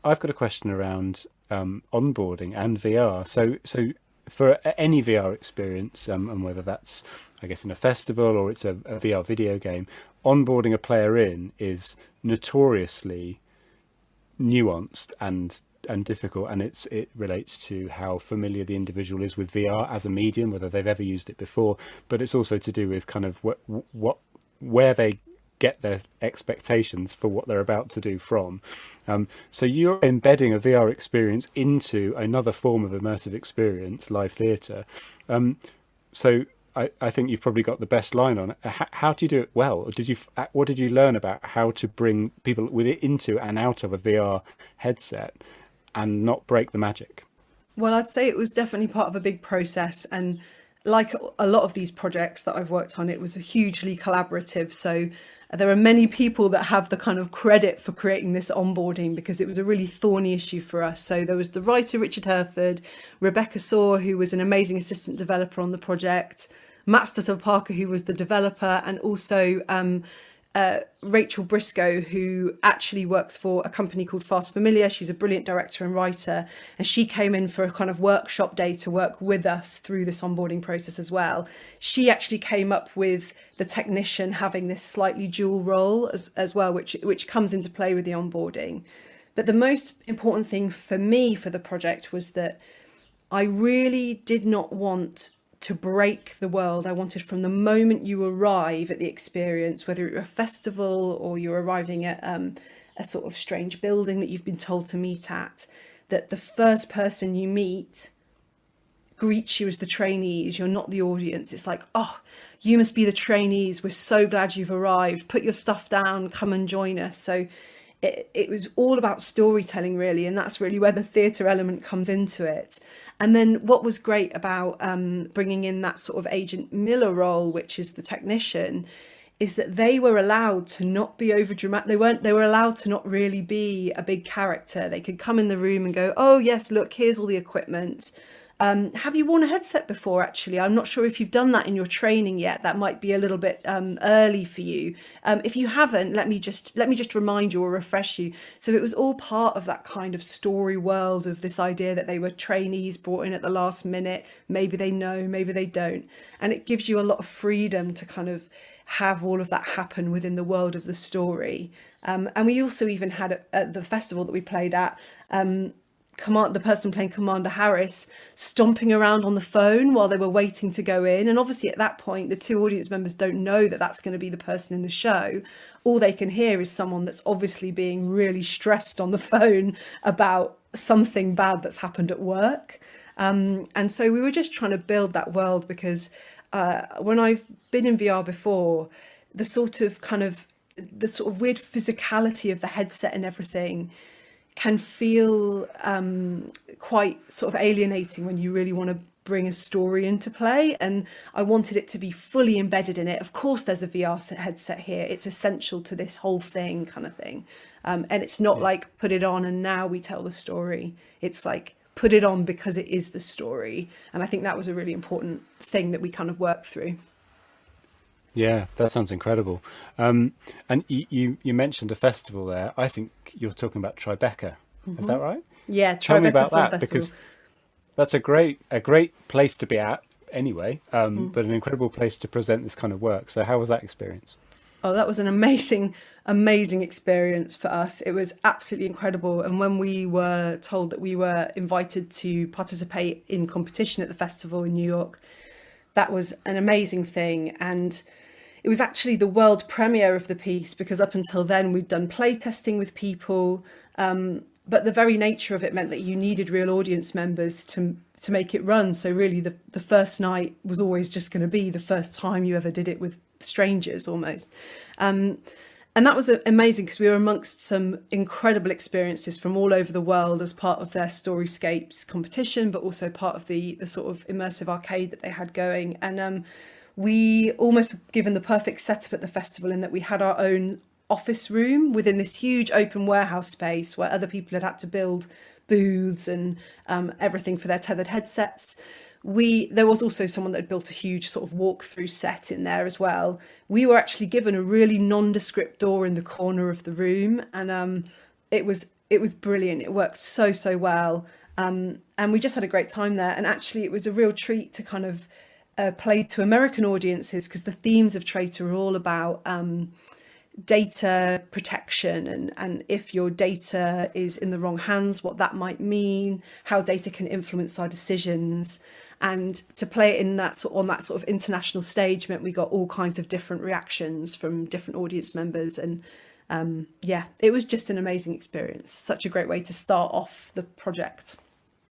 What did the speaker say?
I've got a question around onboarding and VR. So for any VR experience, and whether that's, I guess, in a festival or it's a VR video game, onboarding a player in is notoriously nuanced and difficult, and it relates to how familiar the individual is with VR as a medium, whether they've ever used it before, but it's also to do with kind of what where they get their expectations for what they're about to do from. So you're embedding a VR experience into another form of immersive experience, live theatre. So I think you've probably got the best line on it. How do you do it well? Or what did you learn about how to bring people with it into and out of a VR headset and not break the magic? Well, I'd say it was definitely part of a big process. And like a lot of these projects that I've worked on, it was hugely collaborative. So there are many people that have the kind of credit for creating this onboarding because it was a really thorny issue for us. So there was the writer, Richard Herford, Rebecca Saw, who was an amazing assistant developer on the project, Matt Stutter Parker, who was the developer, and also Rachel Briscoe, who actually works for a company called Fast Familiar. She's a brilliant director and writer, and she came in for a kind of workshop day to work with us through this onboarding process as well. She actually came up with the technician having this slightly dual role as well, which comes into play with the onboarding. But the most important thing for me for the project was that I really did not want to break the world. I wanted from the moment you arrive at the experience, whether you're a festival or you're arriving at a sort of strange building that you've been told to meet at, that the first person you meet greets you as the trainees. You're not the audience. It's like, oh, you must be the trainees. We're so glad you've arrived. Put your stuff down. Come and join us. So it was all about storytelling, really, and that's really where the theatre element comes into it. And then what was great about bringing in that sort of Agent Miller role, which is the technician, is that they were allowed to not be over dramatic. They were allowed to not really be a big character. They could come in the room and go, oh yes, look, here's all the equipment. Have you worn a headset before? Actually, I'm not sure if you've done that in your training yet. That might be a little bit early for you. If you haven't, let me just remind you or refresh you. So it was all part of that kind of story world of this idea that they were trainees brought in at the last minute. Maybe they know, maybe they don't, and it gives you a lot of freedom to kind of have all of that happen within the world of the story. And we also even had at the festival that we played at. The person playing Commander Harris stomping around on the phone while they were waiting to go in, and obviously at that point the two audience members don't know that that's going to be the person in the show. All they can hear is someone that's obviously being really stressed on the phone about something bad that's happened at work. And so we were just trying to build that world because when I've been in VR before, the sort of weird physicality of the headset and everything can feel quite sort of alienating when you really want to bring a story into play. And I wanted it to be fully embedded in it. Of course, there's a VR headset here. It's essential to this whole thing kind of thing. And it's not Yeah. like put it on and now we tell the story. It's like put it on because it is the story. And I think that was a really important thing that we kind of worked through. Yeah, that sounds incredible. And you mentioned a festival there. I think you're talking about Tribeca. Is that right? Yeah, Tell me Tribeca about Film that Festival. because that's a great place to be at anyway, but an incredible place to present this kind of work. So how was that experience? Oh, that was an amazing, amazing experience for us. It was absolutely incredible. And when we were told that we were invited to participate in competition at the festival in New York, that was an amazing thing. And it was actually the world premiere of the piece because up until then we'd done play testing with people. But the very nature of it meant that you needed real audience members to make it run. So really the first night was always just going to be the first time you ever did it with strangers almost. And that was amazing because we were amongst some incredible experiences from all over the world as part of their Storyscapes competition, but also part of the sort of immersive arcade that they had going. And we almost given the perfect setup at the festival in that we had our own office room within this huge open warehouse space where other people had to build booths and everything for their tethered headsets. There was also someone that had built a huge sort of walkthrough set in there as well. We were actually given a really nondescript door in the corner of the room, and it was it was brilliant. It worked so well. And we just had a great time there. And actually, it was a real treat to kind of play to American audiences, because the themes of Traitor are all about data protection, and if your data is in the wrong hands, what that might mean, how data can influence our decisions. And to play it in that on that sort of international stage meant we got all kinds of different reactions from different audience members. And yeah, it was just an amazing experience. Such a great way to start off the project.